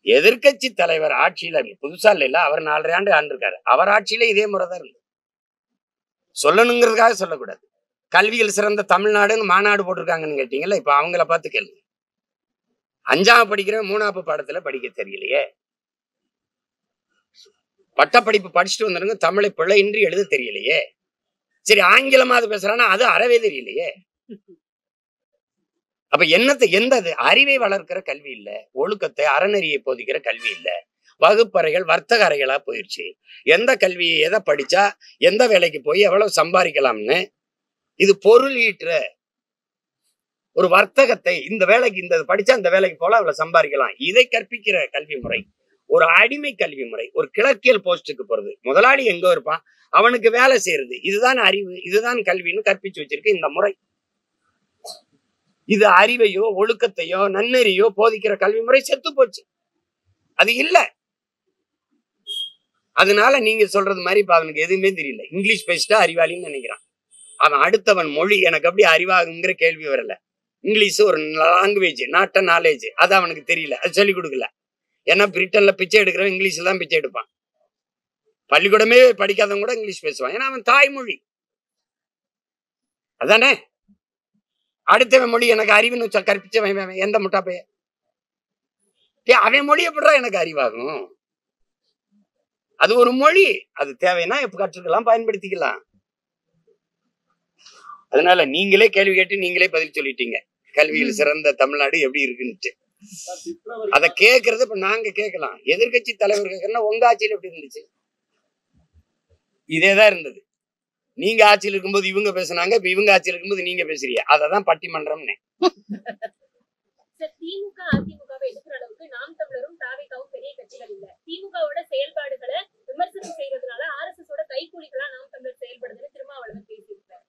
எதிர்க்கட்சி தலைவர் ஆட்சியில புதுசா இல்ல, அவர் 4.5 ஆண்டு ஆண்டிருக்காரு. அவர் ஆட்சியில இதே முறைதான் இருந்தது. சொல்லணுங்கிறதுக்காக சொல்லக்கூடாது. கல்வியில் சிறந்த தமிழ்நாடுன்னு மாநாடு போட்டிருக்காங்கன்னு கேட்டீங்கல்ல, இப்ப அவங்கள பார்த்து கேள்வி. 5ஆம் படிக்கிற 3ஆம் பாடத்துல படிக்க தெரியலையே. பட்டப்படிப்பு படிச்சுட்டு வந்துருங்க, தமிழை பிழையின்றி எழுத தெரியலையே. சரி, ஆங்கிலமாவது பேசுறான்னா அது அறவே தெரியலையே. அப்ப எந்த அறிவை வளர்க்கிற கல்வி இல்ல, ஒழுக்கத்தை அறநெறியை போதிக்கிற கல்வி இல்ல, வகுப்பறைகள் வர்த்தக அறைகளா போயிடுச்சு. எந்த கல்வியை எதை படிச்சா எந்த வேலைக்கு போய் எவ்வளவு சம்பாதிக்கலாம்னு, இது பொருள் ஈட்டுற ஒரு வர்த்தகத்தை, இந்த வேலைக்கு இந்த படிச்சா இந்த வேலைக்கு போல அவ்வளவு சம்பாதிக்கலாம், இதை கற்பிக்கிற கல்வி முறை ஒரு அடிமை கல்வி முறை. ஒரு கிளர்க்கியல் போஸ்டுக்கு போறது, முதலாளி எங்க இருப்பான் அவனுக்கு வேலை செய்யறது, இதுதான் அறிவு, இதுதான் கல்வின்னு கற்பிச்சு வச்சிருக்கு இந்த முறை. இது அறிவையோ ஒழுக்கத்தையோ நன்னெறியோ போதிக்கிற கல்வி முறை செத்து போச்சு. அது இல்ல. அதனால நீங்க சொல்றது மாதிரி இப்ப அவனுக்கு எதுவுமே தெரியல. இங்கிலீஷ் பேசிட்டா அறிவாளின்னு நினைக்கிறான். அவன் அடுத்தவன் மொழி எனக்கு அப்படி அறிவாகுங்கிற கேள்வி வரல. இங்கிலீஷ் ஒரு லாங்குவேஜ், நாட் அ நாலேஜ், அது அவனுக்கு தெரியல, அது சொல்லிக் கொடுக்கல. ஏன்னா பிரிட்டன்ல பிச்சை எடுக்கிறவன் இங்கிலீஷ்ல தான் பிச்சை எடுப்பான். பள்ளிக்கூடமே படிக்காதவன் கூட இங்கிலீஷ் பேசுவான், ஏன்னா அவன் தாய்மொழி அதானே. அடுத்தவன் மொழி எனக்கு அறிவுன்னு கற்பிச்சவன் எந்த முட்டாப்பைய, அவன் மொழி எப்படிதான் எனக்கு அறிவாகும்? அது ஒரு மொழி, அது தேவைன்னா எப்ப கற்றுக்கலாம், பயன்படுத்திக்கலாம். அதனால நீங்களே கேள்வி கேட்டு நீங்களே பதில் சொல்லிட்டீங்க, கல்வியில் சிறந்த தமிழ்நாடு எப்படி இருக்குன்னு. அதை கேட்கறது இப்ப நாங்க கேட்கலாம். எதிர்கட்சி தலைவர் கேட்கறதுனா உங்க ஆட்சியில் எப்படி இருந்துச்சு? இதேதான் இருந்தது. நீங்க ஆட்சியில் இருக்கும்போது இவங்க பேசுனாங்க, இப்ப இவங்க ஆட்சியில் இருக்கும்போது நீங்க பேசுறீங்க. அததான் பட்டிமன்றம்னு. திமுக அதிமுகவை எதிர்க்கிற அளவுக்கு நாம் தமிழரும் தாவேகாவும் பெரிய கட்சிகள் இல்ல. திமுகவோட செயல்பாடுகளை விமர்சனம் செய்யறதுனால RSS ஓட கைக்கூலிகளா நாம் தமிழர் செயல்படுதுன்னு திருமாவளவன் பேசியிருக்காரு.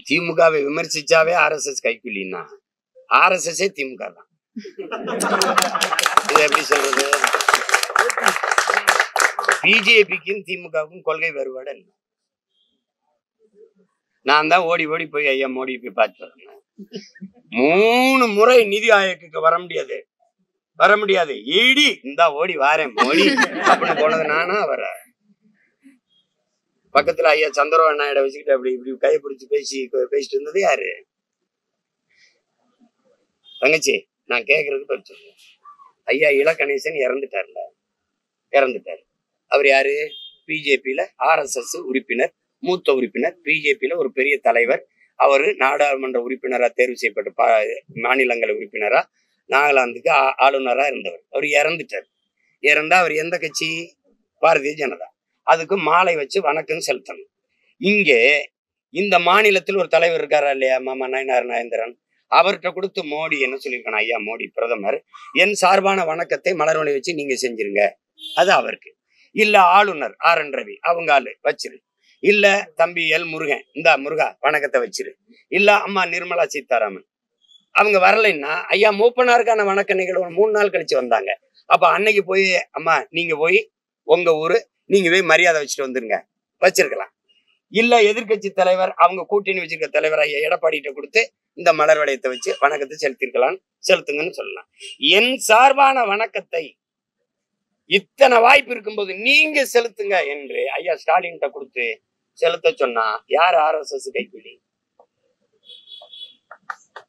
திமுகவை விமர்சிச்சாவே RSS கைக்கூலின்னா RSS திமுக தான். இது எப்படி சொல்றது? பிஜேபிக்கும் திமுகவுக்கும் கொள்கை வேறுபாடு இல்லை. நான் தான் ஓடி ஓடி போய் ஐயா மோடி போய் பார்த்து வரேன். 3 முறை நிதி ஆயோக்கு வர முடியாது ஈடி இந்தா ஓடி வாரேன் மோடி அப்படின்னு போனது நானா வர. பக்கத்துல ஐயா சந்திரபாபு நாயுடு வச்சுக்கிட்டு அப்படி இப்படி கையை பிடிச்சி பேசிட்டு இருந்தது யாரு? தங்கச்சி, நான் கேட்கறதுக்கு பதில் சொல்றேன். ஐயா இலகணேசன் இறந்துட்டாரு. அவர் யாரு? பிஜேபியில RSS உறுப்பினர், மூத்த உறுப்பினர், பிஜேபியில ஒரு பெரிய தலைவர். அவரு நாடாளுமன்ற உறுப்பினரா தேர்வு செய்யப்பட்ட மாநிலங்களவை உறுப்பினரா, நாகாலாந்துக்கு ஆளுநரா இருந்தவர். அவர் இறந்துட்டார். இறந்தா அவர் எந்த கட்சி? பாரதிய ஜனதா. அதுக்கு மாலை வச்சு வணக்கம் செலுத்தணும். இங்கே இந்த மாநிலத்தில் ஒரு தலைவர் இருக்காரா இல்லையா, மாமா நயனார் நாகேந்திரன், அவர்கிட்ட கொடுத்து மோடி என்ன சொல்லியிருக்கணும்? ஐயா மோடி பிரதமர், என் சார்பான வணக்கத்தை மலர்வனை வச்சு நீங்க செஞ்சிருங்க. அது அவருக்கு. இல்ல ஆளுநர் RN ரவி அவங்க ஆளு வச்சிரு. இல்ல தம்பி எல் முருகன், இந்த முருகா வணக்கத்தை வச்சிரு. இல்ல அம்மா நிர்மலா சீதாராமன் அவங்க வரலைன்னா ஐயா மூப்பனாருக்கான வணக்க நிகழ்வு 3 நாள் கழிச்சு வந்தாங்க. அப்ப அன்னைக்கு போய் அம்மா நீங்க போய் உங்க ஊரு நீங்க போய் மரியாதை வச்சுட்டு வந்துருங்க, வச்சிருக்கலாம். இல்ல எதிர்கட்சி தலைவர் அவங்க கூட்டணி வச்சிருக்க தலைவர் ஐயா எடப்பாடிகிட்ட கொடுத்து இந்த மலர் வளையத்தை வச்சு வணக்கத்தை செலுத்துங்கன்னு சொல்லலாம். என் சார்பான வணக்கத்தை இத்தனை வாய்ப்பு இருக்கும்போது நீங்க செலுத்துங்க என்று ஐயா ஸ்டாலின் கொடுத்து செலுத்த சொன்னா யாரு RSS கைக்கூலி?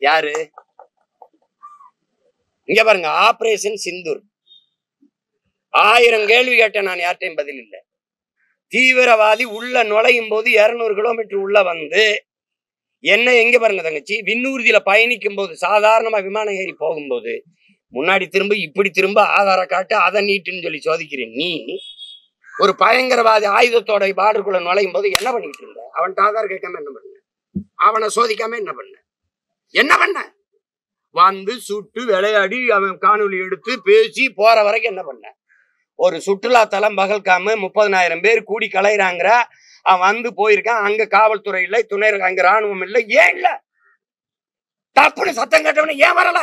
யாரு? இங்க பாருங்க, ஆபரேஷன் சிந்தூர் 1000 கேள்வி கேட்டேன், நான் யார்ட்டையும் பதில் இல்லை. தீவிரவாதி உள்ள நுழையும் போது 200 கிலோமீட்டர் உள்ள வந்து என்ன எங்க பாருங்க தங்கச்சி, விண்ணூர்தியில பயணிக்கும் போது சாதாரணமா விமானம் ஏறி போகும்போது முன்னாடி திரும்ப இப்படி திரும்ப ஆதார காட்டு அதை நீட்டுன்னு சொல்லி சோதிக்கிறேன். நீ ஒரு பயங்கரவாதி ஆயுதத்தோட பார்டருக்குள்ள நுழையும் போது என்ன பண்ணிட்டு இருந்த? அவன் ஆதார் கேட்காம என்ன பண்ண? அவனை சோதிக்காம என்ன பண்ண? வந்து சுட்டு விளையாடி அவன் காணொலி எடுத்து பேசி போற வரைக்கும் என்ன பண்ண? ஒரு சுற்றுலா தலம் பகல்காம 30,000 பேர் கூடி கலையிறாங்கிற அவன் வந்து போயிருக்கான். அங்க காவல்துறை இல்லை, துணை அங்க ராணுவம் இல்லை. ஏன் இல்ல? தப்புன்னு சத்தம் கேட்டவன ஏன் வரல?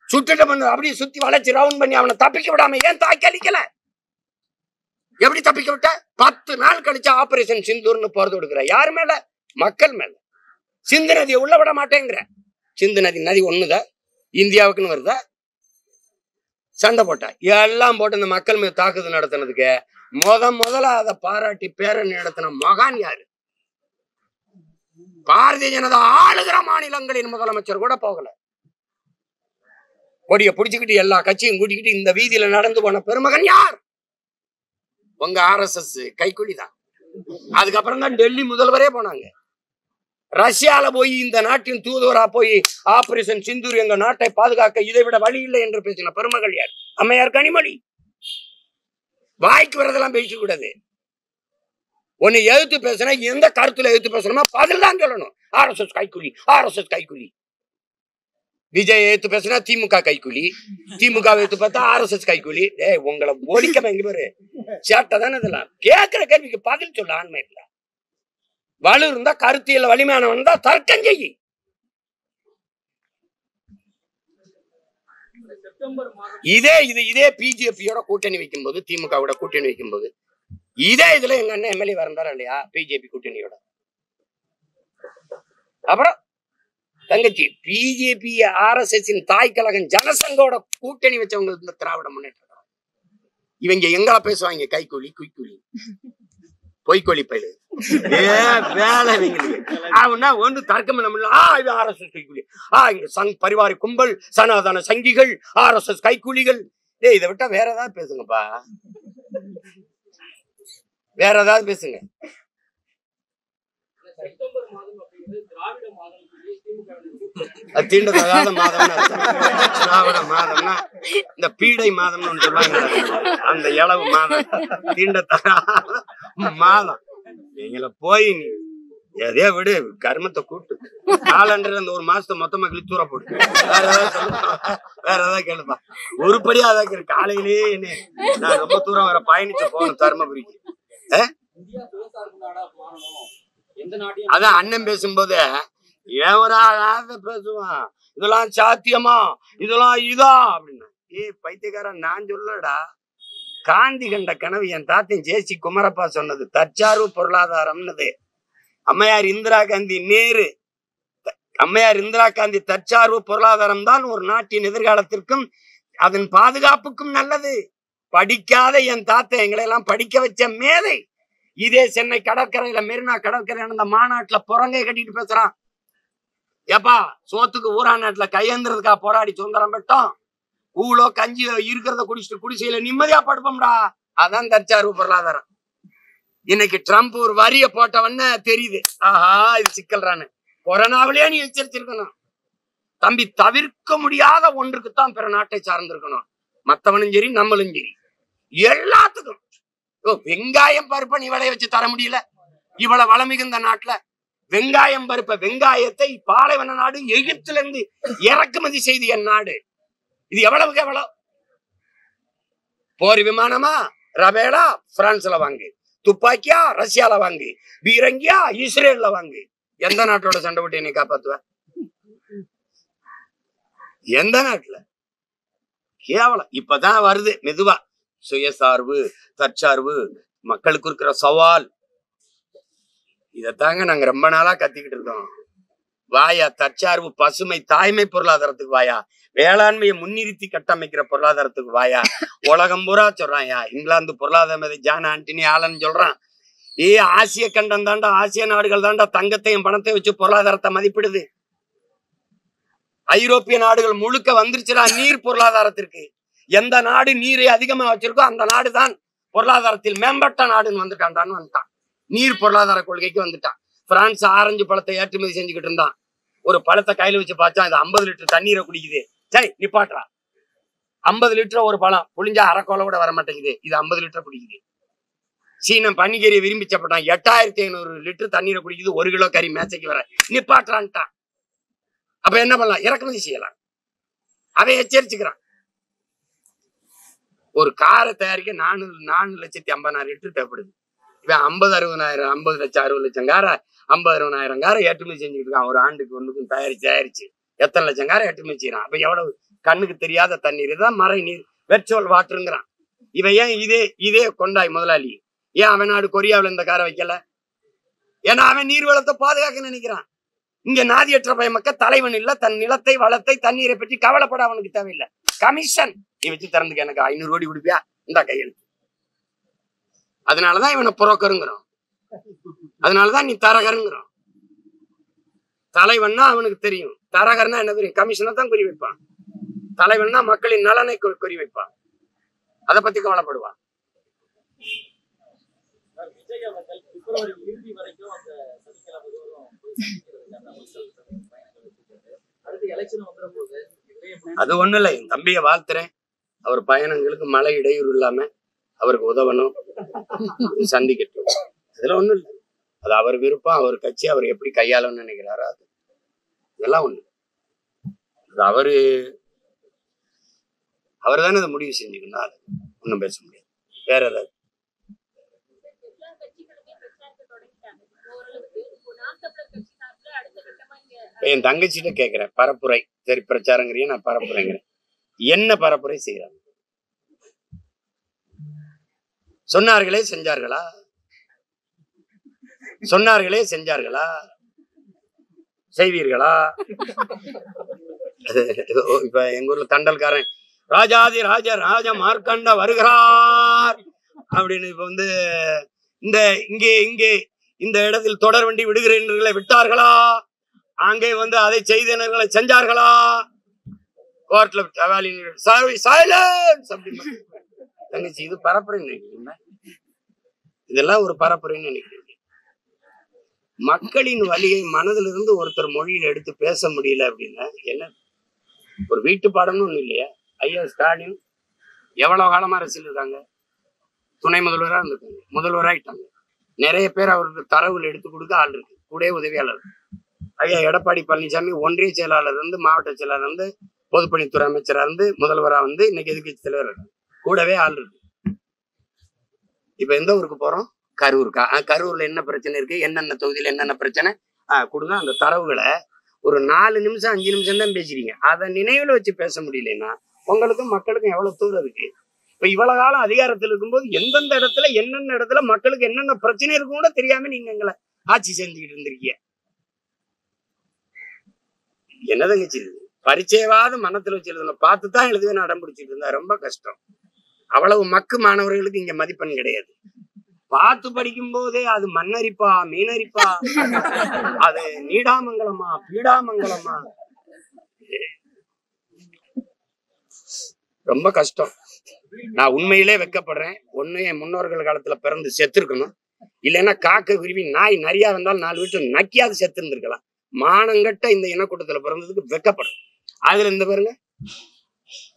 சுட்டுட்டு பண்ணு அப்படியே சுத்தி வளைச்சு ரவுண்ட் பண்ணி அவனை தப்பிக்க விடாம ஏன் தாக்கி அழிக்கல? எப்படி தப்பிக்க விட்ட? 10 நாள் கழிச்சு ஆபரேஷன் சிந்தூர்னு போறது கொடுக்குற. யாரு மேல? மக்கள் மேல. சிந்து நதியை உள்ள விட மாட்டேங்கிற. சிந்து நதி ஒண்ணுதான் இந்தியாவுக்குன்னு வருதா? சண்டை போட்டா எல்லாம் போட்டு இந்த மக்கள் மேல் தாக்குதல் நடத்தினதுக்கு முதல்ல அதை பாராட்டி பேரணி நடத்தின மகான் யாரு? பாரதிய ஜனதா ஆளுகிற மாநிலங்களின் முதலமைச்சர் கூட போகல. கொடியை பிடிச்சுக்கிட்டு எல்லா கட்சியும் கூட்டிக்கிட்டு இந்த வீதியில நடந்து போன பெருமகன் யார்? உங்க RSS கைக்குலிதான். அதுக்கப்புறம் தான் டெல்லி முதல்வரே போனாங்க. ரஷ்யால போய் இந்த நாட்டின் தூதுவரா போய் ஆபரேஷன் சிந்தூர் எங்க நாட்டை பாதுகாக்க இதை விட வழி இல்லை என்று பேசின பெருமகள் யார்? அம்மையார் கனிமொழி. வாய்க்கு வரதெல்லாம் பேசிக்க கூடாது. உன்னை எதிர்த்து பேசினா எந்த கருத்துல எதிர்த்து பேசணுமா பதில் தான் சொல்லணும். RSS கைக்குலி. விஜய் எடுத்து பேசினா திமுக கைக்கூலி, திமுக எடுத்து பார்த்தா RSS கைக்கூலி. உங்களை ஒழிக்காம எங்க பேரு சேட்டை தானே. இதெல்லாம் கேட்கிற கேள்விக்கு பதில் சொல்ல ஆண்மை இல்ல. வலு இருந்தா கருத்தியல் வலிமையானவன் தான் தர்க்கம் செய்யி. இதே பிஜேபியோட கூட்டணி வைக்கும் போது, திமுகவோட கூட்டணி வைக்கும் போது இதே இதுல எங்க அண்ணன் எம்எல்ஏ வரந்தாரா இல்லையா? பிஜேபி கூட்டணியோட. அப்புறம் தங்கச்சி பிஜேபி RSS தாய் கழகம் ஜனசங்கோட கூட்டணி வச்சவங்க இந்த திராவிட முன்னேற்ற இவங்க எங்களா பேசுவாங்க? கைக்கூலி குய்க்கூலி பொய்கொலி பயிலு வேலை அவனா ஒன்று தர்க்கம் இது RSS கைக்கூலி. இங்க பரிவார கும்பல், சனாதன சங்கிகள், RSS கைக்கூலிகள். இதை விட்டா வேற ஏதாவது பேசுங்கப்பா, வேற ஏதாவது பேசுங்க. தீண்டத்தகாத மாதம், திராவிட மாதம்னா இந்த பீடை மாதம்னு ஒன்று சொல்லுவாங்க. அந்த இளவு மாதம் தீண்டத்தகாத மாதம். எங்களை போய் எதையோ விடு, கர்மத்தை கூட்டு காலண்டர் அந்த ஒரு மாசத்தை மொத்தமா கிழிச்சூர போட்டு வேற ஏதாவது கேளுப்பா. உருப்படியா அதான் காலையிலேயே என்ன நான் ரொம்ப தூரம் வர பயணிச்சு போகணும் தர்மபுரிக்கு. அதான் அண்ணன் பேசும்போது ஏவராக பேசுவான், இதெல்லாம் சாத்தியமா, இதெல்லாம் இதா அப்படின்னா. பைத்தியக்காரன் நான் சொல்லடா. காந்தி கண்ட கனவு என் தாத்தின் ஜேசி குமரப்பா சொன்னது தற்சார்பு பொருளாதாரம்னது. அம்மையார் இந்திரா காந்தி தற்சார்பு பொருளாதாரம் தான் ஒரு நாட்டின் எதிர்காலத்திற்கும் அதன் பாதுகாப்புக்கும் நல்லது. படிக்காத என் தாத்தா எங்களை எல்லாம் படிக்க வச்ச மேதை. இதே சென்னை கடற்கரையில மெரினா கடற்கரையில அந்த மாநாட்டுல புறங்கை கட்டிட்டு பேசுறான். ஏப்பா சோத்துக்கு ஊரா நாட்டுல கையேந்திரதுக்கா போராடி சுதந்திரம் பெற்றோம், ஊழோ கஞ்சி இருக்கிறத குடிச்சிட்டு குடிசையில நிம்மதியா படுப்போம்டா. அதான் தற்சார்பு பொருளாதாரம். இன்னைக்கு ட்ரம்ப் ஒரு வரிய போட்டவன்னு தெரியுது, ஆஹா இது சிக்கல்றான்னு. கொரோனாவிலேயே நீ எச்சரிச்சிருக்கணும் தம்பி. தவிர்க்க முடியாத ஒன்றுக்குத்தான் பிற நாட்டை சார்ந்திருக்கணும். மத்தவனும் சரி நம்மளும் சரி எல்லாத்துக்கும். வெங்காயம் பருப்பை நீ விளைய வச்சு தர முடியல இவ்வளவு வளம் மிகுந்த நாட்டுல. வெங்காயம் பருப்ப வெங்காயத்தை பாலைவன நாடு எகிப்துல இருந்து இறக்குமதி செய்து என் நாடு. இது எவ்வளவுக்கு எவ்வளவு? போர் விமானமா ரபேலா பிரான்ஸ்ல வாங்கு, துப்பாக்கியா ரஷ்யால வாங்கு, பீரங்கியா இஸ்ரேல்ல வாங்கு. எந்த நாட்டோட சண்டை விட்டு என்னை காப்பாத்துவ? எந்த நாட்டுல? கேவலம். இப்பதான் வருது மெதுவா சுயசார்பு, தற்சார்பு, மக்களுக்கு இருக்கிற சவால். இதத்தாங்க நாங்க ரொம்ப நாளா கத்திக்கிட்டு இருக்கோம். வாயா தற்சார்பு, பசுமை, தாய்மை பொருளாதாரத்துக்கு வாயா, வேளாண்மையை முன்னிறுத்தி கட்டமைக்கிற பொருளாதாரத்துக்கு வாயா. உலகம் பூரா சொல்றான்யா. இங்கிலாந்து பொருளாதார ஜான் ஆண்டனி ஆலன் சொல்றான், ஆசிய கண்டம் தாண்டா, ஆசிய நாடுகள் தாண்டா தங்கத்தையும் பணத்தையும் வச்சு பொருளாதாரத்தை மதிப்பிடுது. ஐரோப்பிய நாடுகள் முழுக்க வந்துருச்சுடா நீர் பொருளாதாரத்திற்கு. எந்த நாடு நீரை அதிகமா வச்சிருக்கோ அந்த நாடு தான் பொருளாதாரத்தில் மேம்பட்ட நாடுன்னு வந்துட்டான்டான்னு வந்துட்டான். நீர் பொருளாதார கொள்கைக்கு வந்துட்டான். பிரான்ஸ் ஆரஞ்சு பழத்தை ஏற்றுமதி செஞ்சுக்கிட்டு இருந்தான். ஒரு பழத்தை கையில வச்சு பார்த்தா இது 50 லிட்டர் தண்ணீரை குடிக்குது. சரி நிப்பாட்டுறா. 50 லிட்டர் ஒரு பழம் புளிஞ்சா அரைக்கோலை கூட வர மாட்டேங்குது, இது 50 லிட்டர் குடிக்குது. சீனம் பன்னிக்கறியை விரும்பி சாப்பிட்டான். 8500 லிட்டர் தண்ணீரை குடிக்குது, 1 கிலோ கறி மேட்சைக்கு வர நிப்பாட்டுறான்ட்டான். அப்ப என்ன பண்ணலாம்? இறக்குமதி செய்யலாம். அவன் எச்சரிச்சுக்கிறான். ஒரு காரை தயாரிக்க 4,50,000 லிட்டர் தேவைப்படுது. இவன் 50,60,000 50 லட்சம் 60 லட்சம் காரை 50,60,000 காரை ஏற்றுமதி செஞ்சுக்கிட்டு இருக்கான். ஒரு ஆண்டுக்கு ஒண்ணுக்கும் தயாரிச்சு எத்தனை லட்சம் காரை ஏற்றுமதி செய்யறான். அப்ப எவ்வளவு கண்ணுக்கு தெரியாத தண்ணீர் தான் மறை நீர், வெர்ச்சுவல் வாட்டருங்கிறான். இவன் ஏன் இதே கொண்டாய் முதலாளி ஏன் அவன் நாடு கொரியாவில் இந்த காரை வைக்கல? ஏன்னா அவன் நீர் வளத்தை பாதுகாக்க நினைக்கிறான். இங்க நாதியற்ற பயமக்க தலைவன் இல்ல, தன் நிலத்தை வளத்தை தண்ணீரை பற்றி கவலைப்பட அவனுக்கு தேவையில்லை. கமிஷன் நீ வச்சு திறந்துக்க, எனக்கு 500 கோடி கொடுப்பியா, இந்த கையெழுத்து. அதனாலதான் இவனை புரோக்கருங்கிறோம், அதனாலதான் நீ தரகருங்கிறோம். தலைவன்னா அவனுக்கு தெரியும், தரகர்னா என்ன தெரியும்? கமிஷனை தான் குறி வைப்பான். தலைவன்னா மக்களின் நலனை குறி வைப்பான், அதை பத்தி கவலைப்படுவான். விஜய் அவர்கள் பிப்ரவரி இறுதி வரைக்கும் அந்த சனிக்கிழமை தோறும் அடுத்து எலெக்ஷன் வந்துடும் போது அது ஒண்ணு இல்லை. என் தம்பியை வாழ்த்துறேன். அவர் பயணங்களுக்கு மழை இடையூறு இல்லாம அவருக்கு உதவணும், சந்திக்கட்டும். அதுல ஒண்ணும் இல்லை. அது அவர் விருப்பம், அவர் கட்சி, அவர் எப்படி கையாளணும்னு நினைக்கிறாரோ அது இதெல்லாம் ஒண்ணு. அது அவர் தானே அதை முடிவு செஞ்சுக்கணும். அது ஒன்றும் பேச முடியாது. வேற ஏதாவது என் தங்கச்சிட்ட கேட்கிறேன், பரப்புரை சரி பிரச்சாரங்கிறிய, நான் பரப்புரைங்கிறேன். என்ன பரப்புரை செய்யறாங்க? சொன்னார்களே செஞ்சார்களா? சொன்னார்களே செஞ்சார்களா? செய்வீர்களா? இப்ப எங்க ஊர்ல தண்டல்காரன் ராஜாதி ராஜ ராஜ மார்க்கண்ட வருகிறார் அப்படின்னு இப்ப வந்து இங்கே இந்த இடத்தில் தொடர் வண்டி விடுகிறீர்களை விட்டார்களா? அங்கே வந்து அதை செய்தனர்களை செஞ்சார்களா? கோர்ட்ல தங்கச்சி இது பரப்புரைன்னு நினைக்கிறீங்க? இதெல்லாம் ஒரு பரப்புரைன்னு நினைக்கிறீங்க? மக்களின் வலியை மனதிலிருந்து ஒருத்தர் மொழியில எடுத்து பேச முடியல அப்படின்னா என்ன? ஒரு வீட்டு பாடம்னு ஒண்ணு இல்லையா? ஐயா ஸ்டாலின் எவ்வளவு காலமா அரசியல் இருக்காங்க, துணை முதல்வரா இருந்திருக்காங்க, முதல்வராயிட்டாங்க. நிறைய பேர் அவருக்கு தரவுகள் எடுத்து கொடுக்க ஆள் இருக்கு, கூட உதவியாளர். ஐயா எடப்பாடி பழனிசாமி ஒன்றிய செயலாளர் இருந்து, மாவட்ட செயலாளர் இருந்து, பொதுப்பணித்துறை அமைச்சரா இருந்து, முதல்வரா வந்து இன்னைக்கு எதிர்கட்சி தலைவர் இருக்கு, கூடவே ஆள் இருக்கு. இப்ப எந்த ஊருக்கு போறோம்? கரூருக்கா? கரூர்ல என்ன பிரச்சனை இருக்கு, என்னென்ன தொகுதியில என்னென்ன பிரச்சனை கொடுங்க. அந்த தரவுகளை ஒரு 4 நிமிஷம் 5 நிமிஷம் தான் பேசுறீங்க. அதை நினைவுல வச்சு பேச முடியலன்னா உங்களுக்கும் மக்களுக்கும் எவ்வளவு தூரம் இருக்கு. இப்ப இவ்வளவு காலம் அதிகாரத்தில் இருக்கும்போது எந்தெந்த இடத்துல என்னென்ன இடத்துல மக்களுக்கு என்னென்ன பிரச்சனை இருக்கும் கூட தெரியாம நீங்க எங்களை ஆட்சி செஞ்சுக்கிட்டு இருந்திருக்கீங்க. என்ன தங்கச்சி பரிச்சயவாத மனத்துல வச்சு எழுதணும், பார்த்துதான் எழுதுவேன் அடம் பிடிச்சிட்டு இருந்தா ரொம்ப கஷ்டம். அவ்வளவு மக்கு மாணவர்களுக்கு இங்க மதிப்பெண் கிடையாது. பார்த்து படிக்கும் போதே அது மண்ணரிப்பா மீனரிப்பா, அது நீடாமங்கலமா பீடாமங்கலமா, ரொம்ப கஷ்டம். நான் உண்மையிலே வெக்கப்படுறேன். ஒண்ணு என் முன்னோர்கள் காலத்துல பிறந்து செத்து இருக்கணும், இல்லைன்னா காக்க குருவி நாய் நிறையா வந்தாலும் 4 வீட்டு நக்கியாவது செத்து இருந்திருக்கலாம். மானங்கட்ட இந்த இனக்கூட்டத்துல பிறந்ததுக்கு வெக்கப்படும். அதுல இந்த பாருங்க,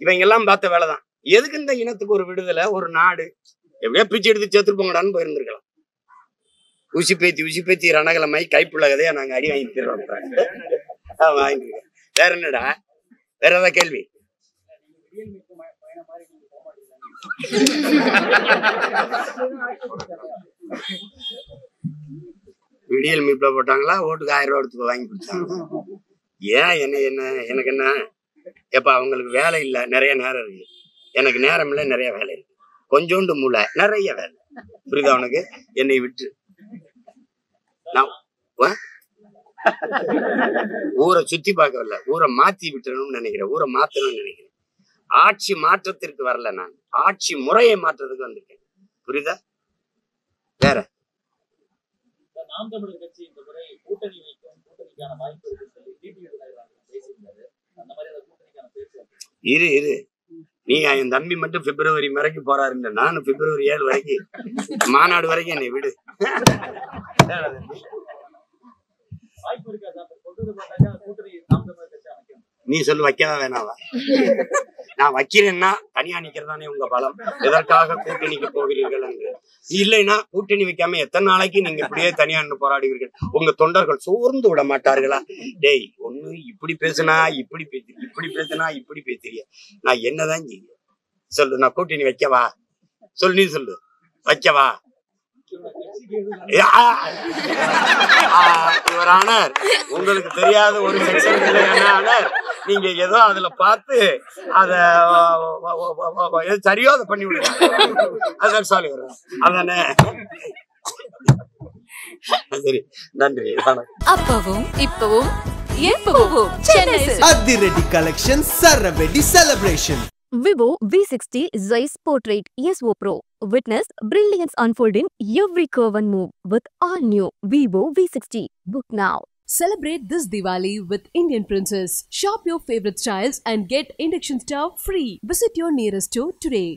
இவங்க எல்லாம் பார்த்த வேலைதான். எதுக்கு இந்த இனத்துக்கு ஒரு விடுதலை, ஒரு நாடு, எப்படியா பிச்சு எடுத்து சேர்த்துருப்போங்கடான்னு போயிருந்திருக்கலாம். உசி பேத்தி ரணகலமாய் கைப்புள்ள கதையா நாங்க அடி வாங்கிக்கிறோம். வாங்கிக்கிறோம். வேற என்னடா, வேற ஏதாவது கேள்வி? விடியல் மீட்ல போட்டாங்களா? ஓட்டுக்கு 1000 ரூபா எடுத்து வாங்கி கொடுத்தாங்க. ஏன் எனக்கு என்ன? எப்ப அவங்களுக்கு வேலை இல்லை, நிறைய நேரம் இருக்கு. எனக்கு நேரம் இல்லை, நிறைய வேலை இருக்கு. கொஞ்சோண்டு மூளை, நிறைய வேலை. புரியுதா உனக்கு? என்னை விட்டு நான் ஊரை சுத்தி பார்க்கவில்லை, ஊரை மாத்தி விட்டுறணும்னு நினைக்கிறேன், ஊரை மாத்தணும்னு நினைக்கிறேன். ஆட்சி மாற்றத்திற்கு வரல, நான் ஆட்சி முறையை மாற்றத்துக்கு வந்திருக்கேன். புரியுதா? வேற நாம் தமிழர் கட்சி இந்த முறை கூட்டணி வைக்கும், கூட்டணிக்கான வாய்ப்பு இருக்குன்னு சொல்லி பேசியிருந்தாரு. அந்த மாதிரி அந்த கூட்டணிக்கான பேச்சு இரு நீ என் தம்பி மட்டும் பிப்ரவரி வரைக்கும் போறாரு, நானும் பிப்ரவரி 7 வரைக்கும் மாநாடு வரைக்கும் என்னை விடு. வாய்ப்பு இருக்கா? கூட்டணி நாம் தமிழர் கட்சி அமைக்கும். நீ சொல்லு, வைக்கவா வேணாவா? நான் வைக்கிறேன்னா தனியா நிக்கிறதானே உங்க பலம். எதற்காக கூட்டணிக்கு போகிறீர்கள் என்று. இல்லைன்னா கூட்டணி வைக்காம எத்தனை நாளைக்கு நீங்க இப்படியே தனியா நின்று போராடுவீர்கள்? உங்க தொண்டர்கள் சோர்ந்து விட மாட்டார்களா? டேய், ஒண்ணு இப்படி பேசுனா இப்படி பேசுறீ, இப்படி பேசுனா இப்படி பேசுறிய, நான் என்னதான் செய்ய சொல்லு? நான் கூட்டணி வைக்கவா? சொல்லு, நீ சொல்லு, வைக்கவா? ஆனார் உங்களுக்கு தெரியாத ஒரு செக்ஷன் இல்லை. ஆனார் நீங்க ஏதோ அதுல பார்த்து அத சரியோ அதை பண்ணி விடுங்க. அதான் சாலி வரும் அதானே. சரி, நன்றி. அப்பவும் இப்பவும் எப்பவும் சென்னை அதிரடி கலெக்ஷன் சரவெடி celebration. Vivo V60 Zeiss Portrait ESO Pro. Witness brilliance unfold in every curve and move with all new Vivo V60. Book now. Celebrate this Diwali with Indian Princess. Shop your favorite styles and get induction stove free. Visit your nearest store today.